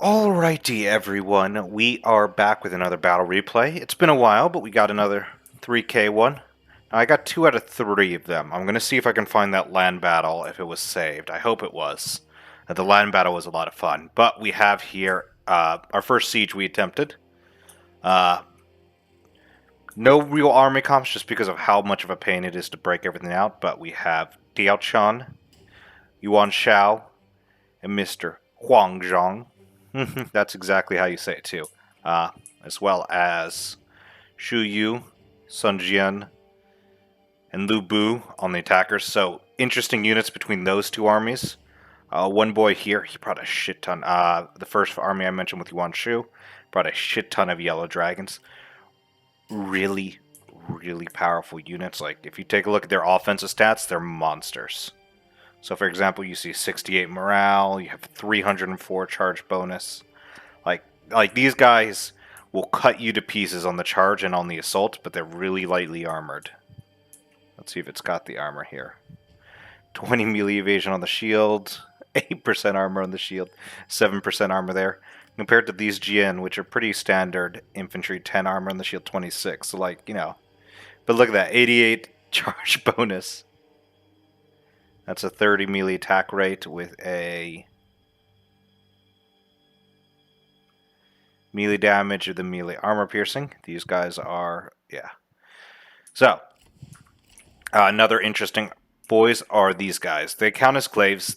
Alrighty, everyone. We are back with another battle replay. It's been a while, but we got another 3K one. Now, I got 2 out of 3 of them. I'm going to see if I can find that land battle, if it was saved. I hope it was. The land battle was a lot of fun. But we have here our first siege we attempted. No real army comps just because of how much of a pain it is to break everything out. But we have Diao Chan, Yuan Shao, and Mr. Huang Zhang. That's exactly how you say it too. As well as Shu Yu, Sun Jian, and Lu Bu on the attackers. So interesting units between those two armies. One boy here, he brought a shit ton. The first army I mentioned with Yuan Shu brought a shit ton of yellow dragons. Really, really powerful units. Like if you take a look at their offensive stats, they're monsters. So for example, you see 68 morale, you have 304 charge bonus. Like these guys will cut you to pieces on the charge and on the assault, but they're really lightly armored. Let's see if it's got the armor here. 20 melee evasion on the shield, 8% armor on the shield, 7% armor there. Compared to these GN, which are pretty standard infantry, 10 armor on the shield, 26. So like, you know. But look at that, 88 charge bonus. That's a 30 melee attack rate with a melee damage of the melee armor piercing. These guys are, yeah. So, another interesting boys are these guys. They count as claves.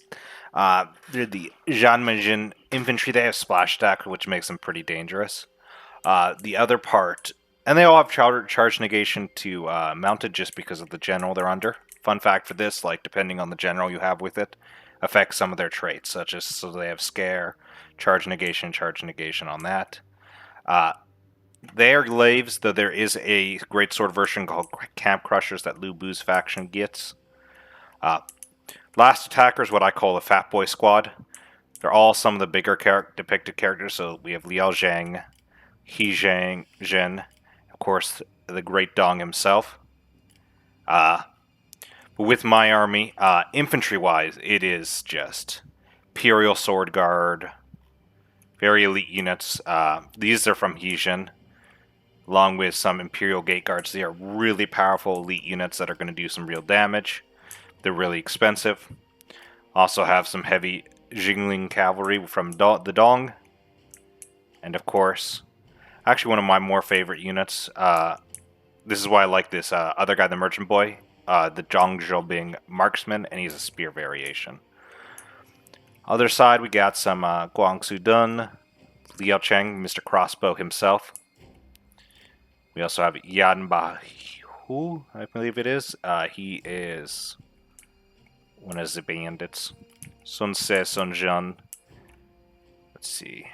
They're the Zhanmenzhen infantry. They have splash attack, which makes them pretty dangerous. The other part, and they all have charge negation to mounted just because of the general they're under. Fun fact for this, like depending on the general you have with it, affects some of their traits, such as so they have scare, charge negation on that. They are glaives, though there is a greatsword version called Camp Crushers that Lu Bu's faction gets. Last attacker is what I call the Fat Boy Squad. They're all some of the bigger depicted characters, so we have Liao Zhang, He Zhen, of course, the Great Dong himself. With my army, infantry-wise, it is just Imperial Sword Guard, very elite units. These are from Heejin, along with some Imperial Gate Guards. They are really powerful elite units that are going to do some real damage. They're really expensive. Also have some heavy Jingling Cavalry from the Dong. And of course, actually one of my more favorite units. This is why I like this other guy, the Merchant Boy. The Zhangzhou being marksman, and he's a spear variation. Other side, we got some Guangsu Dun, Liao Cheng, Mr. Crossbow himself. We also have Yan Ba Hu, I believe it is. He is one of the bandits. Sun Se, Sun Zhan. Let's see.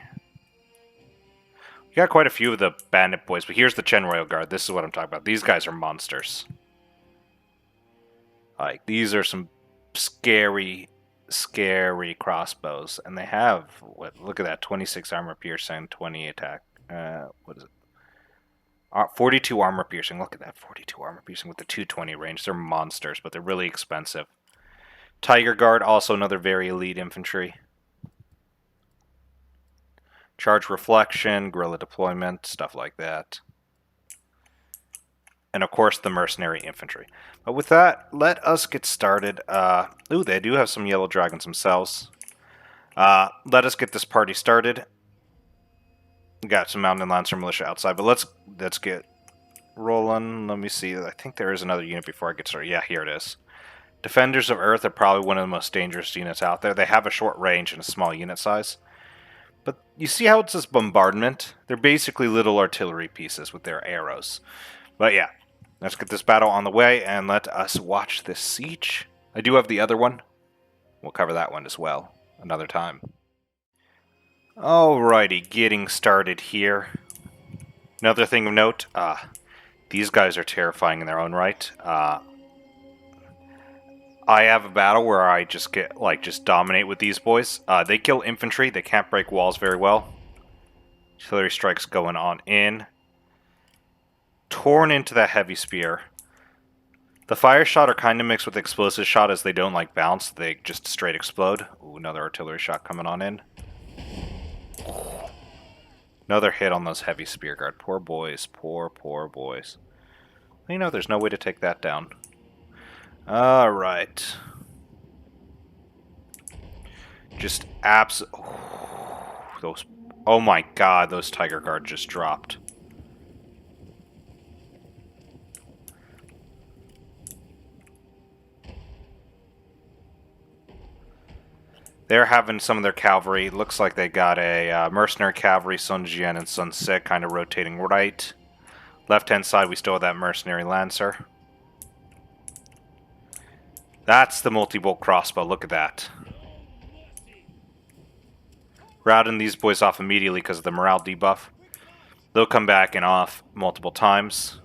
We got quite a few of the bandit boys, but here's the Chen Royal Guard. This is what I'm talking about. These guys are monsters. Like, these are some scary crossbows. And they have, look at that, 26 armor piercing, 20 attack. What is it? 42 armor piercing. Look at that, 42 armor piercing with the 220 range. They're monsters, but they're really expensive. Tiger Guard, also another very elite infantry. Charge reflection, guerrilla deployment, stuff like that. And of course, the mercenary infantry. But with that, let us get started. Ooh, they do have some yellow dragons themselves. Let us get this party started. We got some Mountain Lancer militia outside, but let's get rolling. Let me see. I think there is another unit before I get started. Yeah, here it is. Defenders of Earth are probably one of the most dangerous units out there. They have a short range and a small unit size. But you see how it says bombardment? They're basically little artillery pieces with their arrows. But yeah, let's get this battle on the way and let us watch this siege. I do have the other one. We'll cover that one as well another time. Alrighty, getting started here. Another thing of note, these guys are terrifying in their own right. I have a battle where I just dominate with these boys. They kill infantry, they can't break walls very well. Artillery strikes going on in. Torn into that heavy spear. The fire shot are kind of mixed with explosive shot as they don't bounce, they just straight explode. Ooh, another artillery shot coming on in. Another hit on those heavy spear guard. Poor boys. Poor boys. You know, there's no way to take that down. Alright. Just those... Oh my god, those Tiger Guard just dropped. They're having some of their cavalry. Looks like they got a mercenary cavalry, Sun Jian and Sun Ce, kind of rotating right. Left-hand side, we still have that mercenary lancer. That's the multi-bolt crossbow. Look at that. Routing these boys off immediately because of the morale debuff. They'll come back and off multiple times.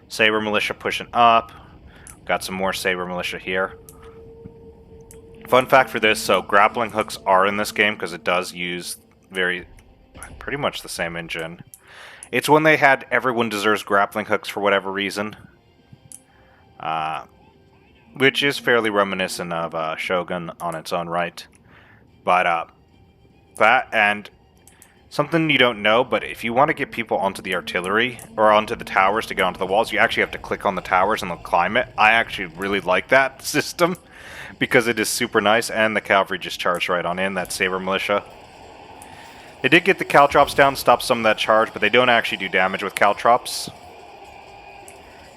Saber Militia pushing up. Got some more Saber Militia here. Fun fact for this, so grappling hooks are in this game because it does use pretty much the same engine. It's when they had Everyone Deserves grappling hooks for whatever reason. Which is fairly reminiscent of Shogun on its own right. But that and something you don't know, but if you want to get people onto the artillery or onto the towers to get onto the walls, you actually have to click on the towers and they'll climb it. I actually really like that system because it is super nice, and the cavalry just charged right on in, that Saber Militia. They did get the caltrops down, stop some of that charge, but they don't actually do damage with caltrops.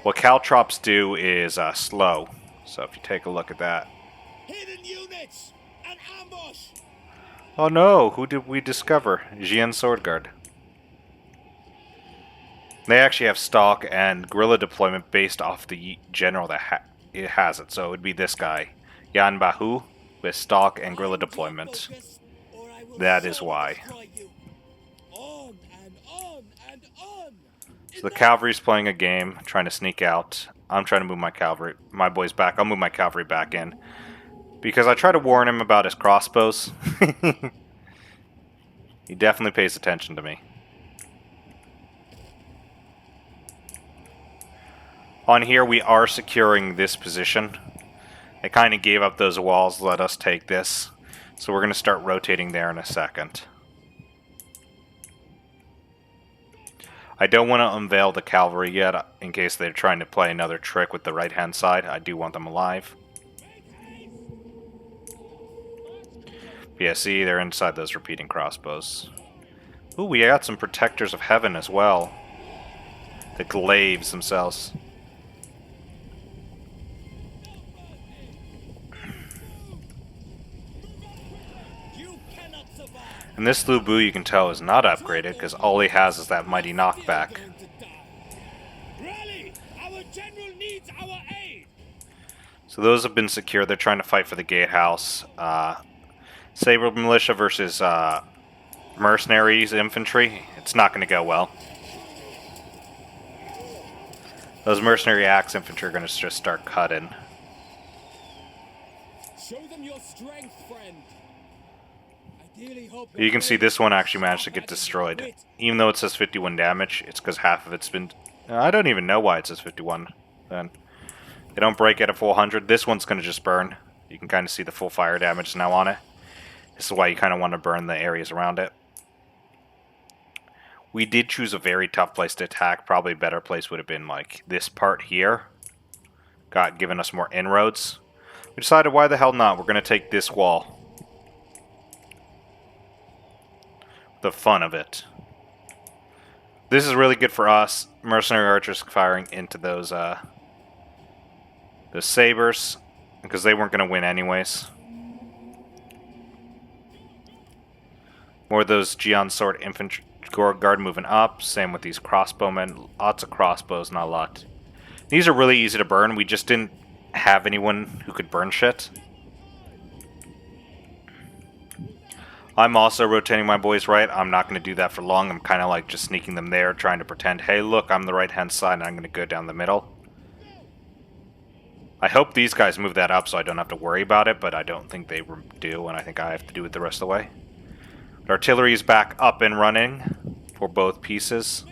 What caltrops do is slow. So if you take a look at that. Hidden units! An ambush! Oh no, who did we discover? Jian Swordguard. They actually have stock and guerrilla deployment based off the general that it has it. So it would be this guy, Yan Bahu, with stock and guerrilla deployment. That is why. On and on and on! So the cavalry's playing a game, trying to sneak out. I'm trying to move my boys back. I'll move my cavalry back in. Because I try to warn him about his crossbows. He definitely pays attention to me. On here, we are securing this position. They kind of gave up those walls, let us take this. So we're going to start rotating there in a second. I don't want to unveil the cavalry yet, in case they're trying to play another trick with the right-hand side. I do want them alive. Yeah, see, they're inside those repeating crossbows. Ooh, we got some Protectors of Heaven as well. The glaives themselves. And this Lu Bu, you can tell, is not upgraded, because all he has is that mighty knockback. So those have been secured. They're trying to fight for the gatehouse. Saber Militia versus Mercenaries Infantry. It's not going to go well. Those Mercenary Axe Infantry are going to just start cutting. Show them your strength, friend. You can see this one actually managed to get destroyed. Even though it says 51 damage, it's because half of it's been... I don't even know why it says 51. Then they don't break at a full 100. This one's going to just burn. You can kind of see the full fire damage now on it. This is why you kind of want to burn the areas around it. We did choose a very tough place to attack. Probably a better place would have been like this part here. Given us more inroads. We decided why the hell not. We're going to take this wall. The fun of it. This is really good for us. Mercenary archers firing into those sabers, because they weren't going to win anyways. More of those Jian Sword infantry guard moving up. Same with these crossbowmen. Lots of crossbows, not a lot. These are really easy to burn. We just didn't have anyone who could burn shit. I'm also rotating my boys right. I'm not going to do that for long. I'm kind of like just sneaking them there, trying to pretend, hey, look, I'm the right-hand side, and I'm going to go down the middle. I hope these guys move that up so I don't have to worry about it, but I don't think they do, and I think I have to do it the rest of the way. The artillery is back up and running for both pieces.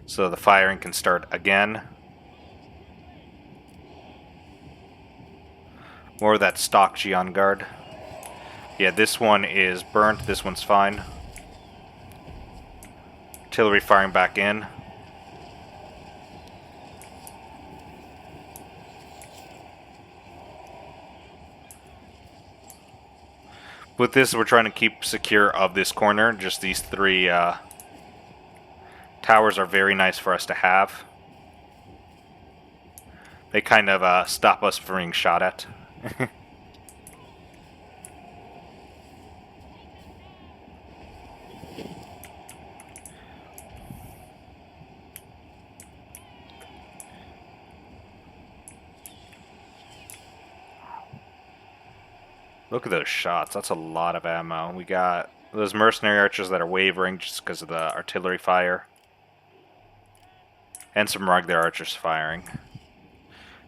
So the firing can start again. More of that stock Jian Guard. Yeah, this one is burnt. This one's fine. Artillery firing back in. With this, we're trying to keep secure of this corner. Just these three towers are very nice for us to have. They kind of stop us from being shot at. Look at those shots. That's a lot of ammo. We got those mercenary archers that are wavering just because of the artillery fire. And some regular archers firing.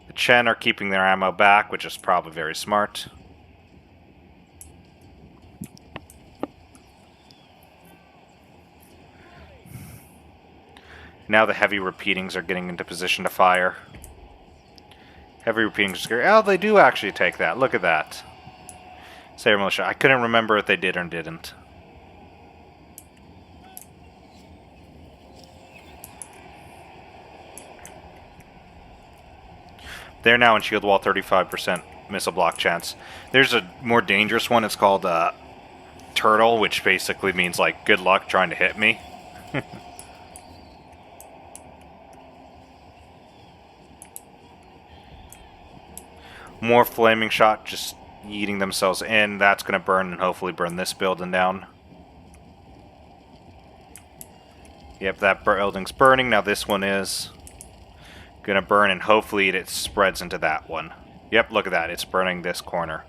The Chen are keeping their ammo back, which is probably very smart. Now the heavy repeatings are getting into position to fire. Heavy repeatings are scary. Oh, they do actually take that. Look at that. Saber Militia. I couldn't remember if they did or didn't. They're now in shield wall 35% missile block chance. There's a more dangerous one. It's called Turtle, which basically means like good luck trying to hit me. More flaming shot just eating themselves in. That's going to burn and hopefully burn this building down. Yep, that building's burning. Now this one is going to burn and hopefully it spreads into that one. Yep, look at that. It's burning this corner.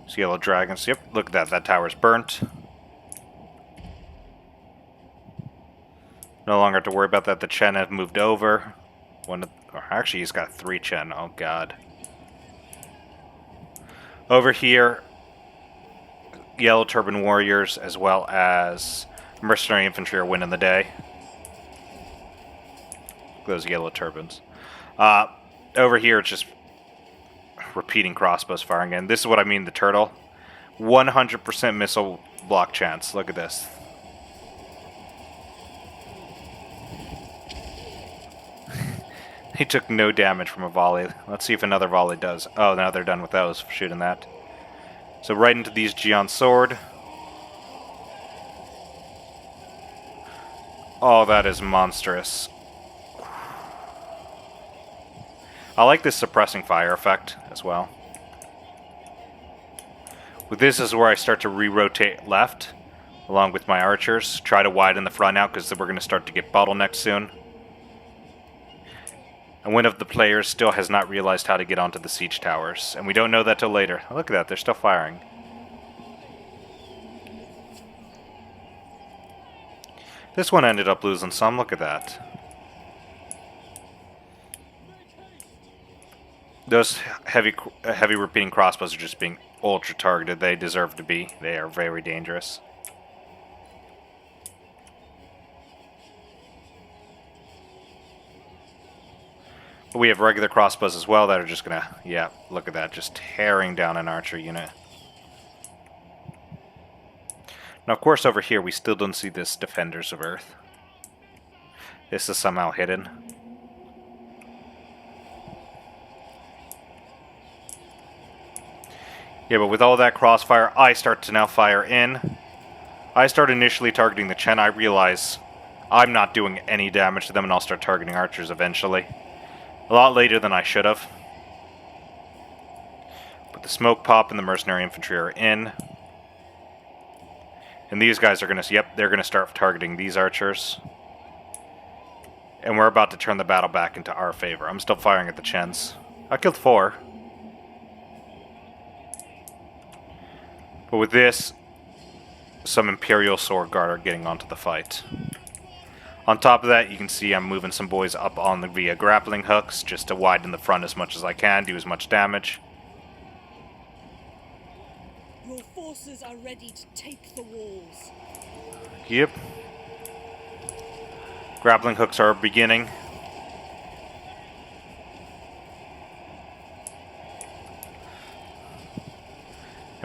So yellow dragons. Yep, look at that. That tower's burnt. No longer have to worry about that. The Chen have moved over. Actually, he's got 3 Chen. Oh, God. Over here, Yellow Turban Warriors as well as Mercenary Infantry are winning the day. Those yellow turbans. Over here, it's just repeating crossbows firing in. This is what I mean, the Turtle. 100% missile block chance. Look at this. He took no damage from a volley. Let's see if another volley does. Oh, now they're done with those, shooting that. So right into these Jian Sword. Oh, that is monstrous. I like this suppressing fire effect as well. With this is where I start to re-rotate left, along with my archers. Try to widen the front out, because we're going to start to get bottlenecked soon. And one of the players still has not realized how to get onto the siege towers. And we don't know that till later. Look at that, they're still firing. This one ended up losing some, look at that. Those heavy repeating crossbows are just being ultra targeted. They deserve to be. They are very dangerous. But we have regular crossbows as well that are just gonna, yeah, look at that, just tearing down an archer unit. Now, of course, over here we still don't see this Defenders of Earth. This is somehow hidden. Yeah, but with all that crossfire, I start to now fire in. I start initially targeting the Chen. I realize I'm not doing any damage to them, and I'll start targeting archers eventually. A lot later than I should have. But the smoke pop and the mercenary infantry are in. And these guys are going to, yep, they're going to start targeting these archers. And we're about to turn the battle back into our favor. I'm still firing at the Chens. I killed 4. But with this, some Imperial Sword Guard are getting onto the fight. On top of that, you can see I'm moving some boys up on the via grappling hooks just to widen the front as much as I can, do as much damage. Your forces are ready to take the walls. Yep. Grappling hooks are beginning.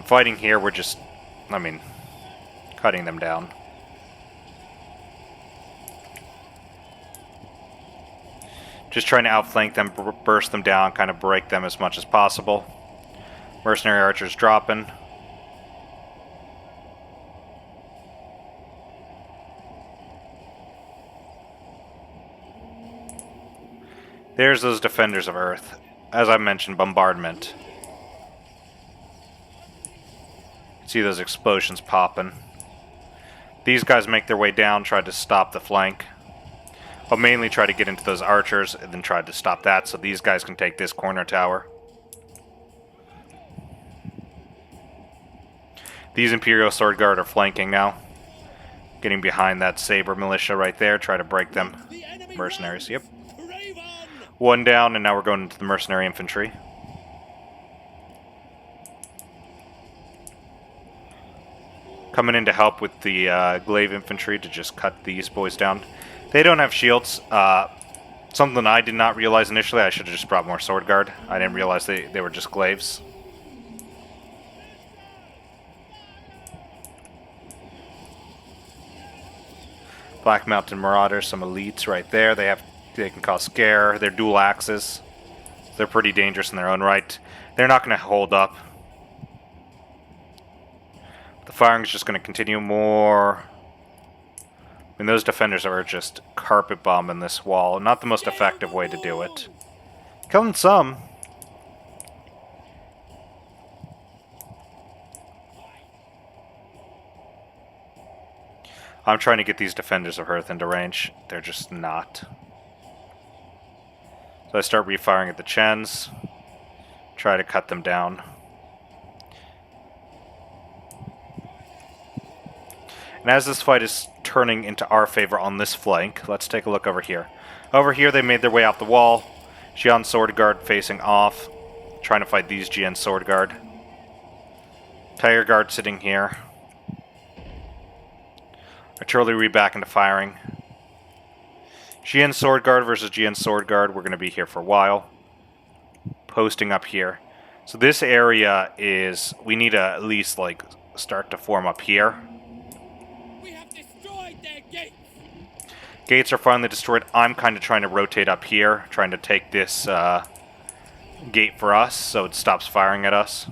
fighting here, we're just, I mean, cutting them down. Just trying to outflank them, burst them down, kind of break them as much as possible. Mercenary archers dropping. There's those defenders of Earth. As I mentioned, bombardment. See those explosions popping. These guys make their way down, try to stop the flank. But mainly try to get into those archers and then try to stop that so these guys can take this corner tower. These Imperial Sword Guard are flanking now. Getting behind that Saber militia right there, try to break them. Mercenaries, yep. One down, and now we're going into the mercenary infantry. Coming in to help with the glaive infantry to just cut these boys down. They don't have shields. Something I did not realize initially, I should have just brought more sword guard. I didn't realize they were just glaives. Black Mountain Marauders, some elites right there. They can cause scare. They're dual axes. They're pretty dangerous in their own right. They're not going to hold up. The firing is just going to continue more. I mean, those defenders are just carpet bombing this wall. Not the most effective way to do it. Killing some. I'm trying to get these defenders of Earth into range. They're just not. So I start refiring at the Chens. Try to cut them down. And as this fight is turning into our favor on this flank, let's take a look over here. Over here they made their way out the wall. Xi'an Sword Guard facing off. Trying to fight these Jian Sword Guard. Tiger Guard sitting here. Artillery back into firing. Xi'an Sword Guard versus Jian Sword Guard. We're going to be here for a while. Posting up here. So this area is... we need to at least, like, start to form up here. We have destroyed their gates. Gates are finally destroyed. I'm kind of trying to rotate up here. Trying to take this gate for us so it stops firing at us.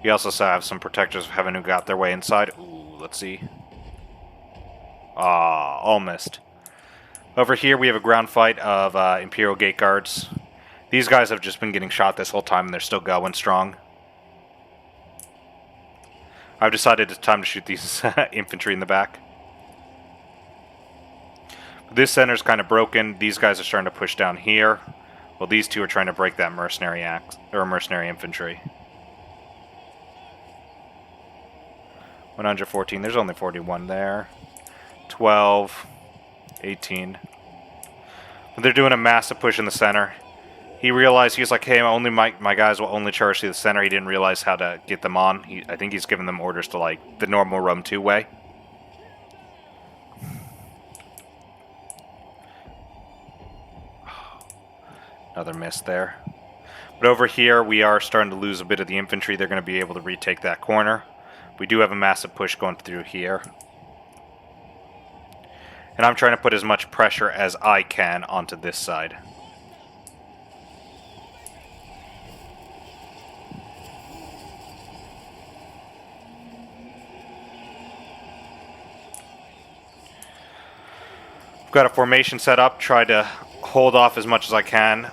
We also have some protectors of heaven who got their way inside. Ooh, let's see. Ah, all missed. Over here we have a ground fight of Imperial Gate Guards. These guys have just been getting shot this whole time and they're still going strong. I've decided it's time to shoot these infantry in the back. This center's kind of broken. These guys are starting to push down here. Well, these two are trying to break that mercenary mercenary infantry. 114. There's only 41 there. 12. 18. But they're doing a massive push in the center. He realized, he was like, hey, only my guys will only charge to the center. He didn't realize how to get them on. I think he's given them orders to, like, the normal Rome 2 way. Another miss there. But over here, we are starting to lose a bit of the infantry. They're going to be able to retake that corner. We do have a massive push going through here. And I'm trying to put as much pressure as I can onto this side. I've got a formation set up, try to hold off as much as I can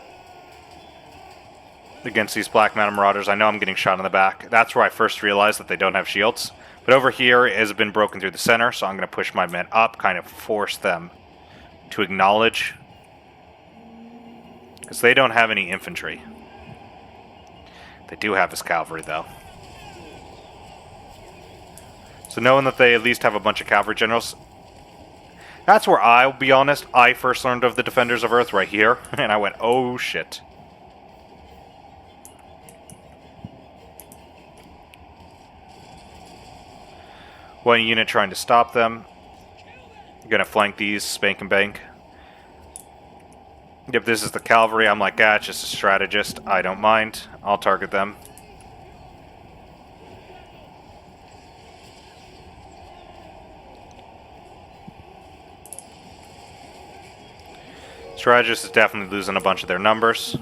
against these Black Mountain Marauders. I know I'm getting shot in the back. That's where I first realized that they don't have shields. But over here it has been broken through the center, so I'm going to push my men up, kind of force them to acknowledge. Because they don't have any infantry. They do have his cavalry, though. So knowing that they at least have a bunch of cavalry generals... That's where I'll be honest, I first learned of the Defenders of Earth right here, and I went, oh shit. One unit trying to stop them. I'm gonna flank these, spank and bank. If this is the cavalry, I'm like, ah, it's just a strategist. I don't mind. I'll target them. Strategist is definitely losing a bunch of their numbers.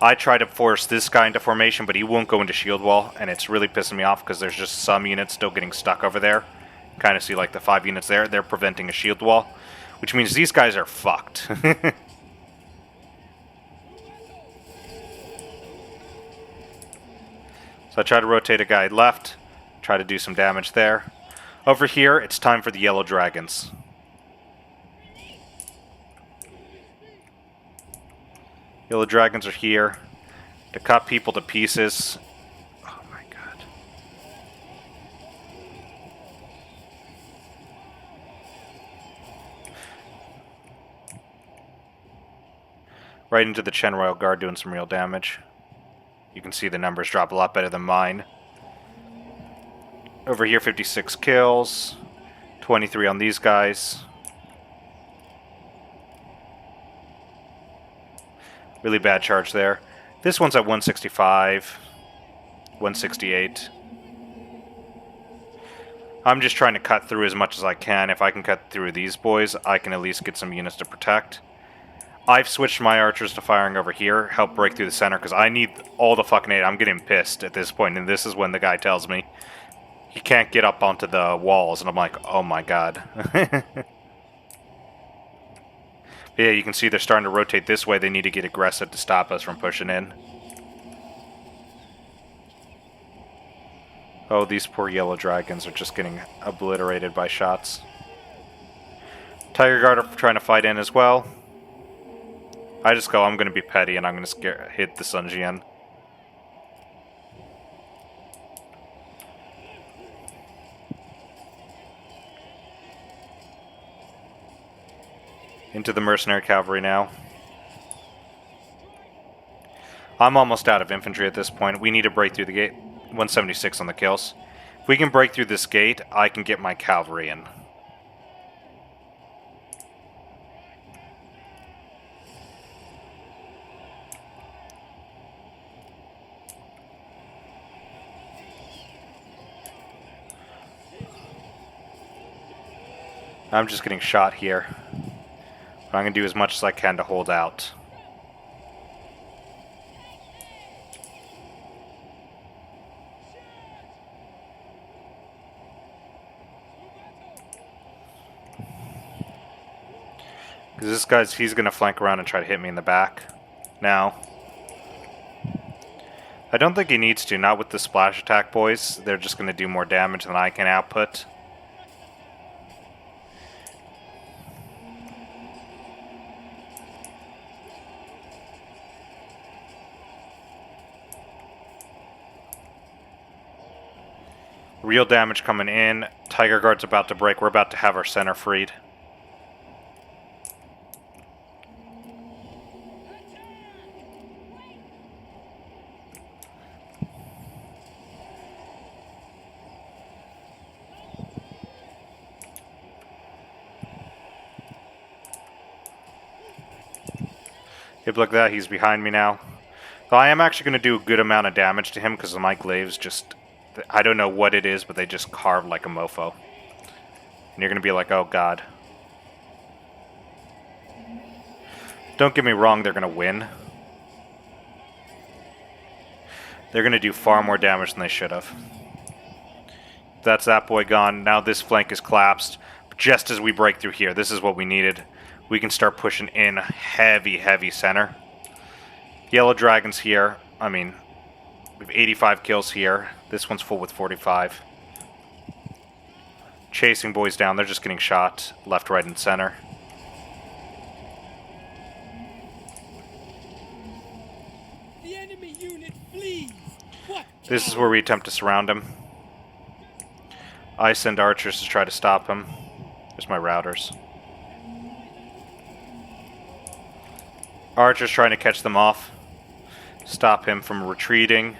I try to force this guy into formation, but he won't go into shield wall, and it's really pissing me off because there's just some units still getting stuck over there. Kind of see like the 5 units there, they're preventing a shield wall, which means these guys are fucked. So I try to rotate a guy left, try to do some damage there. Over here, it's time for the yellow dragons. Yellow dragons are here to cut people to pieces. Oh my god. Right into the Chen Royal Guard doing some real damage. You can see the numbers drop a lot better than mine. Over here, 56 kills. 23 on these guys. Really bad charge there. This one's at 165. 168. I'm just trying to cut through as much as I can. If I can cut through these boys, I can at least get some units to protect. I've switched my archers to firing over here, help break through the center, because I need all the fucking aid. I'm getting pissed at this point, and this is when the guy tells me he can't get up onto the walls, and I'm like, oh my god. Yeah, you can see they're starting to rotate this way. They need to get aggressive to stop us from pushing in. Oh, these poor yellow dragons are just getting obliterated by shots. Tiger Guard are trying to fight in as well. I just go, I'm going to be petty, and I'm going to hit the Sun Jian. Into the mercenary cavalry now. I'm almost out of infantry at this point. We need to break through the gate. 176 on the kills. If we can break through this gate, I can get my cavalry in. I'm just getting shot here. But I'm going to do as much as I can to hold out. Because this guy's, he's going to flank around and try to hit me in the back. Now. I don't think he needs to, not with the splash attack boys. They're just going to do more damage than I can output. Real damage coming in. Tiger Guard's about to break. We're about to have our center freed. Yep, look at that. He's behind me now. So I am actually going to do a good amount of damage to him because my glaives just... I don't know what it is, but they just carve like a mofo. And you're going to be like, oh god. Don't get me wrong, they're going to win. They're going to do far more damage than they should have. That's that boy gone. Now this flank is collapsed. Just as we break through here, this is what we needed. We can start pushing in heavy, heavy center. Yellow Dragon's here. I mean, we have 85 kills here. This one's full with 45. Chasing boys down. They're just getting shot left, right, and center. The enemy unit flees. What? This is where we attempt to surround him. I send archers to try to stop him. There's my routers. Archers trying to catch them off. Stop him from retreating.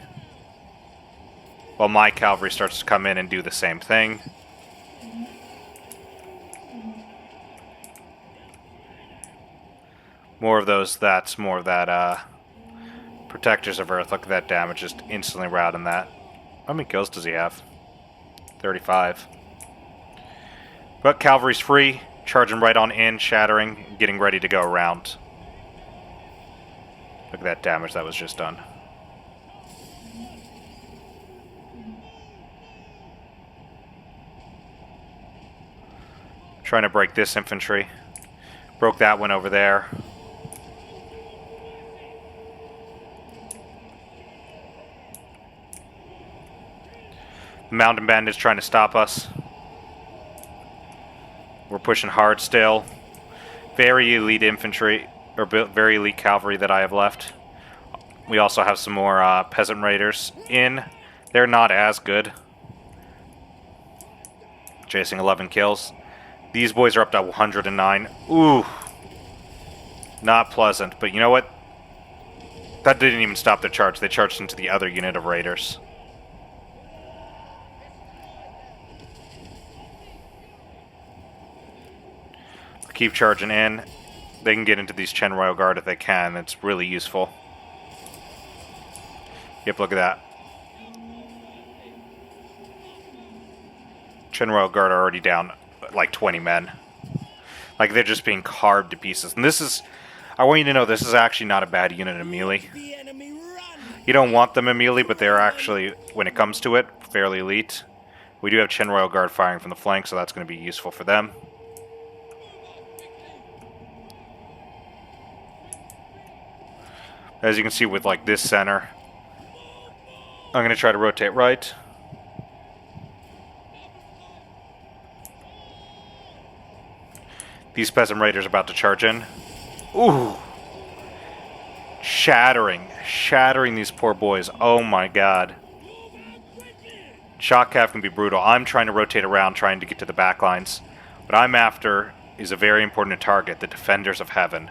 While my cavalry starts to come in and do the same thing. More of those, that's more of that, Protectors of Earth. Look at that damage, just instantly routing that. How many kills does he have? 35. But cavalry's free, charging right on in, shattering, getting ready to go around. Look at that damage that was just done. Trying to break this infantry. Broke that one over there. Mountain bandits trying to stop us. We're pushing hard still. Very elite infantry, or very elite cavalry that I have left. We also have some more peasant raiders in. They're not as good. Chasing 11 kills. These boys are up to 109. Ooh. Not pleasant, but you know what? That didn't even stop their charge. They charged into the other unit of raiders. Keep charging in. They can get into these Chen Royal Guard if they can. It's really useful. Yep, look at that. Chen Royal Guard are already down like 20 men. Like, they're just being carved to pieces. And this is... I want you to know this is actually not a bad unit in melee. You don't want them in melee, but they're actually, when it comes to it, fairly elite. We do have Chen Royal Guard firing from the flank, so that's going to be useful for them. As you can see with, like, this center, I'm going to try to rotate right. These peasant raiders are about to charge in. Ooh! Shattering these poor boys. Oh my god. Shock Cav can be brutal. I'm trying to rotate around, trying to get to the back lines. What I'm after is a very important target, the Defenders of Heaven.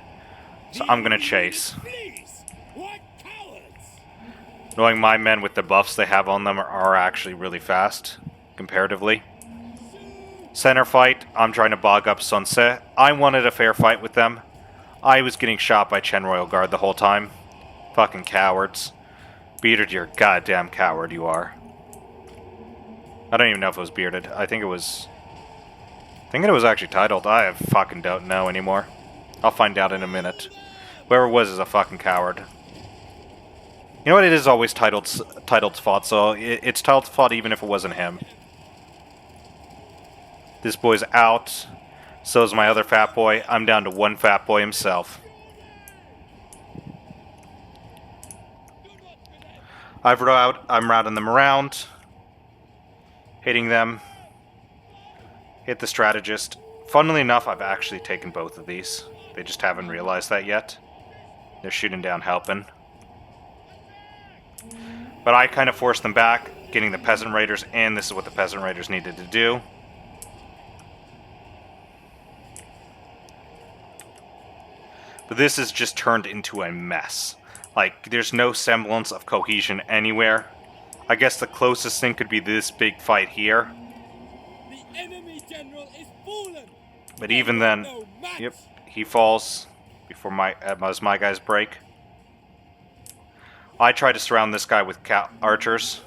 So I'm going to chase. Knowing my men with the buffs they have on them are actually really fast, comparatively. Center fight, I'm trying to bog up Sun Ce. I wanted a fair fight with them. I was getting shot by Chen Royal Guard the whole time. Fucking cowards. Bearded, you're a goddamn coward, you are. I don't even know if it was bearded. I think it was actually titled. I fucking don't know anymore. I'll find out in a minute. Whoever it was is a fucking coward. You know what? It is always Titled's fault, so it's Titled's fault even if it wasn't him. This boy's out. So is my other fat boy. I'm down to one fat boy himself. I'm routing them around. Hitting them. Hit the strategist. Funnily enough, I've actually taken both of these. They just haven't realized that yet. They're shooting down helping. But I kind of forced them back, getting the peasant raiders in. This is what the peasant raiders needed to do. But this has just turned into a mess. Like, there's no semblance of cohesion anywhere. I guess the closest thing could be this big fight here. The enemy general is fallen. But even then, yep, he falls before as my guys break. I try to surround this guy with archers.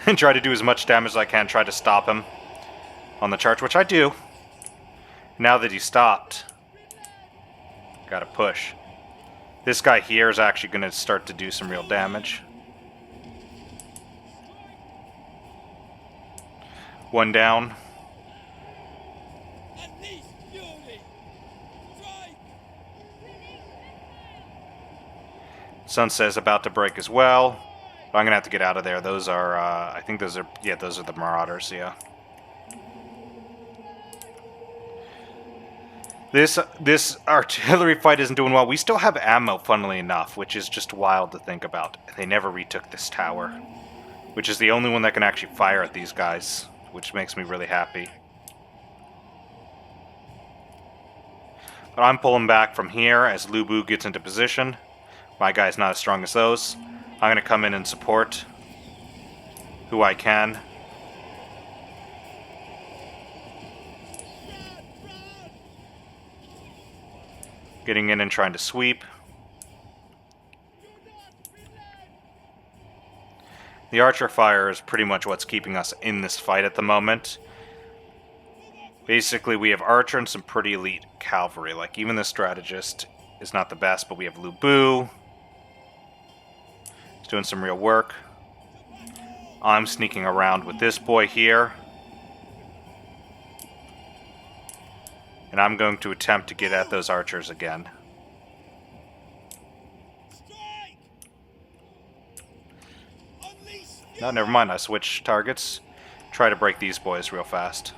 And try to do as much damage as I can, try to stop him on the charge, which I do. Now that he stopped, gotta push. This guy here is actually going to start to do some real damage. One down. Sun Ce about to break as well. But I'm going to have to get out of there. Those are, I think those are, yeah, those are the Marauders, yeah. This artillery fight isn't doing well. We still have ammo, funnily enough, which is just wild to think about. They never retook this tower, which is the only one that can actually fire at these guys, which makes me really happy. But I'm pulling back from here as Lu Bu gets into position. My guy's not as strong as those. I'm going to come in and support who I can. Getting in and trying to sweep. The archer fire is pretty much what's keeping us in this fight at the moment. Basically, we have archer and some pretty elite cavalry. Like, even the strategist is not the best, but we have Lu Bu. He's doing some real work. I'm sneaking around with this boy here. And I'm going to attempt to get at those archers again. No, never mind. I switch targets. Try to break these boys real fast.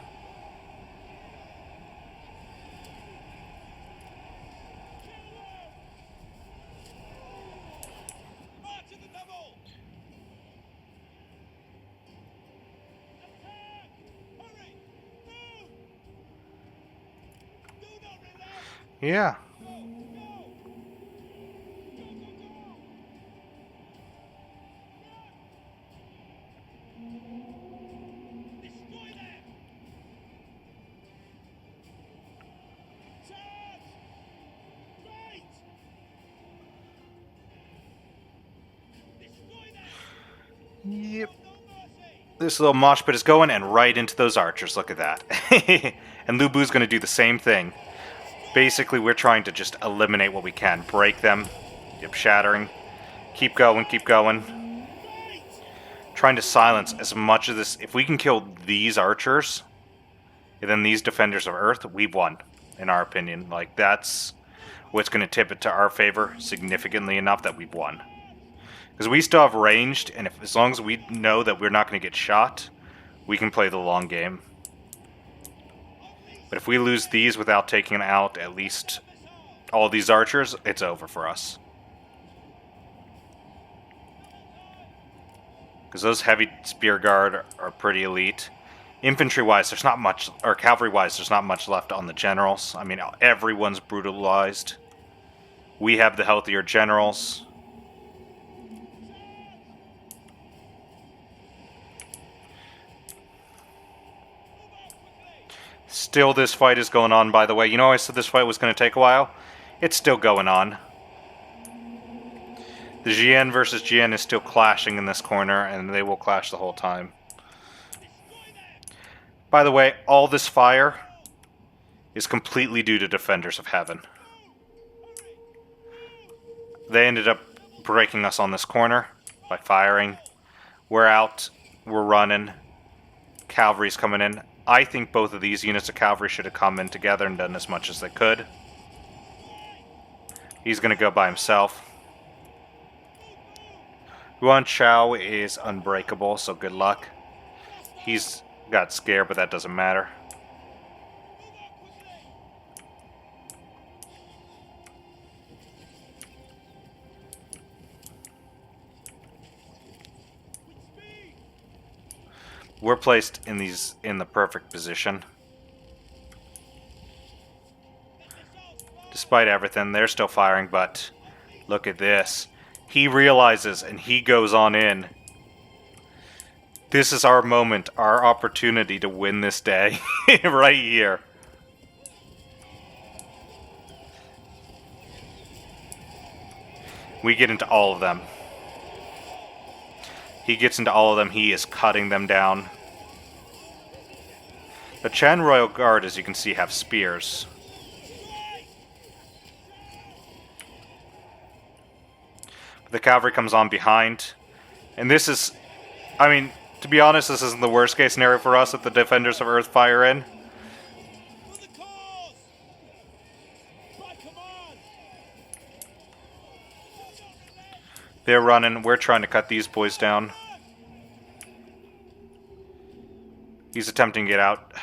Yeah. Yep. This little mosh pit is going and right into those archers. Look at that. And Lu Bu's going to do the same thing. Basically, we're trying to just eliminate what we can. Break them. Yep, shattering. Keep going, keep going. Trying to silence as much of this. If we can kill these archers, and then these defenders of Earth, we've won, in our opinion. Like, that's what's going to tip it to our favor significantly enough that we've won. Because we still have ranged, and as long as we know that we're not going to get shot, we can play the long game. But if we lose these without taking out at least all these archers, it's over for us. Because those heavy spear guard are pretty elite. Infantry-wise, there's not much, or cavalry-wise, there's not much left on the generals. I mean, everyone's brutalized. We have the healthier generals. Still, this fight is going on, by the way. You know I said this fight was going to take a while? It's still going on. The Jian versus Jian is still clashing in this corner, and they will clash the whole time. By the way, all this fire is completely due to Defenders of Heaven. They ended up breaking us on this corner by firing. We're out. We're running. Cavalry's coming in. I think both of these units of cavalry should have come in together and done as much as they could. He's going to go by himself. Yuan Shao is unbreakable, so good luck. He's got scared, but that doesn't matter. We're placed in the perfect position. Despite everything, they're still firing, but look at this. He realizes and he goes on in. This is our moment, our opportunity to win this day. Right here. We get into all of them. He gets into all of them. He is cutting them down. The Chen Royal Guard, as you can see, have spears. The cavalry comes on behind. And this is... I mean, to be honest, this isn't the worst case scenario for us if the Defenders of Earth fire in. They're running. We're trying to cut these boys down. He's attempting to get out.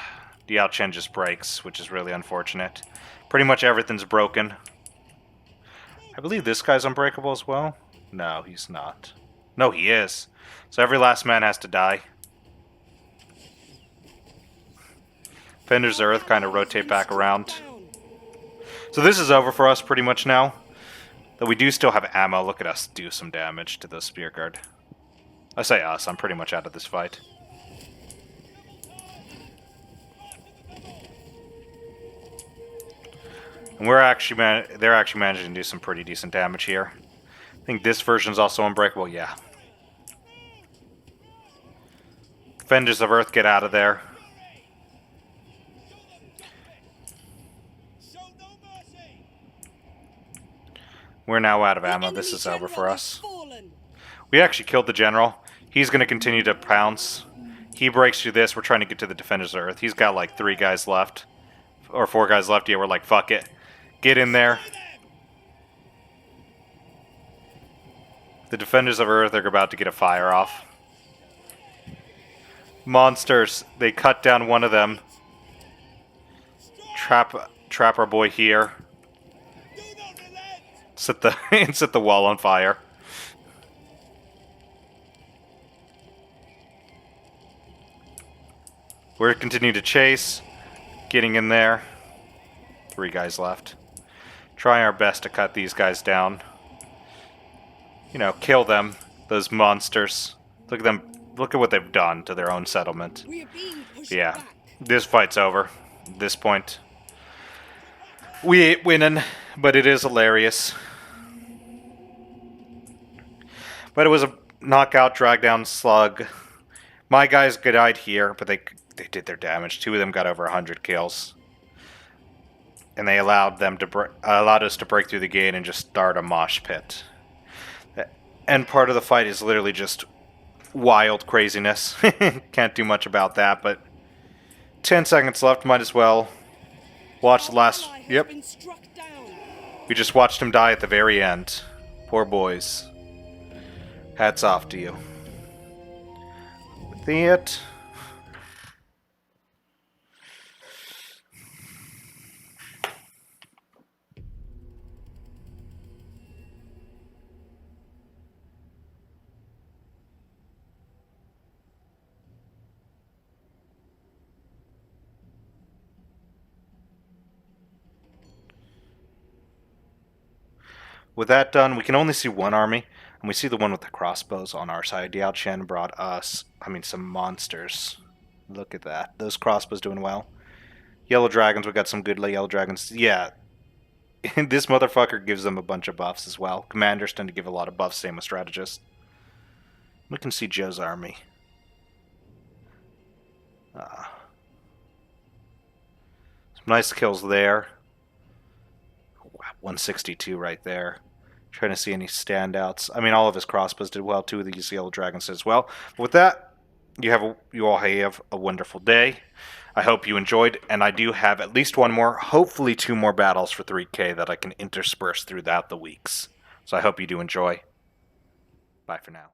Diao Chen just breaks, which is really unfortunate. Pretty much everything's broken. I believe this guy's unbreakable as well. No, he's not. No, he is. So every last man has to die. Defenders of Earth kind of rotate back around. So this is over for us pretty much now. Though we do still have ammo. Look at us do some damage to the spear guard. I say us, I'm pretty much out of this fight. And they're actually managing to do some pretty decent damage here. I think this version's also unbreakable, yeah. Defenders of Earth, get out of there. We're now out of ammo. This is over for us. We actually killed the general. He's going to continue to pounce. He breaks through this. We're trying to get to the Defenders of Earth. He's got like 3 guys left. Or 4 guys left. Yeah, we're like, fuck it. Get in there. The Defenders of Earth are about to get a fire off. Monsters. They cut down one of them. Trap our boy here. Set the wall on fire. We're continuing to chase. Getting in there. 3 guys left. Trying our best to cut these guys down. You know, kill them. Those monsters. Look at them. Look at what they've done to their own settlement. Yeah. This fight's over. At this point. We ain't winning, but it is hilarious. But it was a knockout, drag down slug. My guys died here, but they did their damage. 2 of them got over 100 kills. And they allowed us to break through the gate and just start a mosh pit. And part of the fight is literally just wild craziness. Can't do much about that, but 10 seconds left, might as well watch the last... Yep. We just watched him die at the very end. Poor boys. Hats off to you. With it... With that done, we can only see one army, and we see the one with the crossbows on our side. Diao Chen brought us, some monsters. Look at that. Those crossbows doing well. Yellow dragons, we got some good yellow dragons. Yeah, this motherfucker gives them a bunch of buffs as well. Commanders tend to give a lot of buffs, same with strategists. We can see Joe's army. Some nice kills there. 162 right there. Trying to see any standouts. All of his crossbows did well. 2 of these yellow dragons did as well. But with that, you all have a wonderful day. I hope you enjoyed, and I do have at least 1 more, hopefully 2 more battles for 3K that I can intersperse throughout the weeks. So I hope you do enjoy. Bye for now.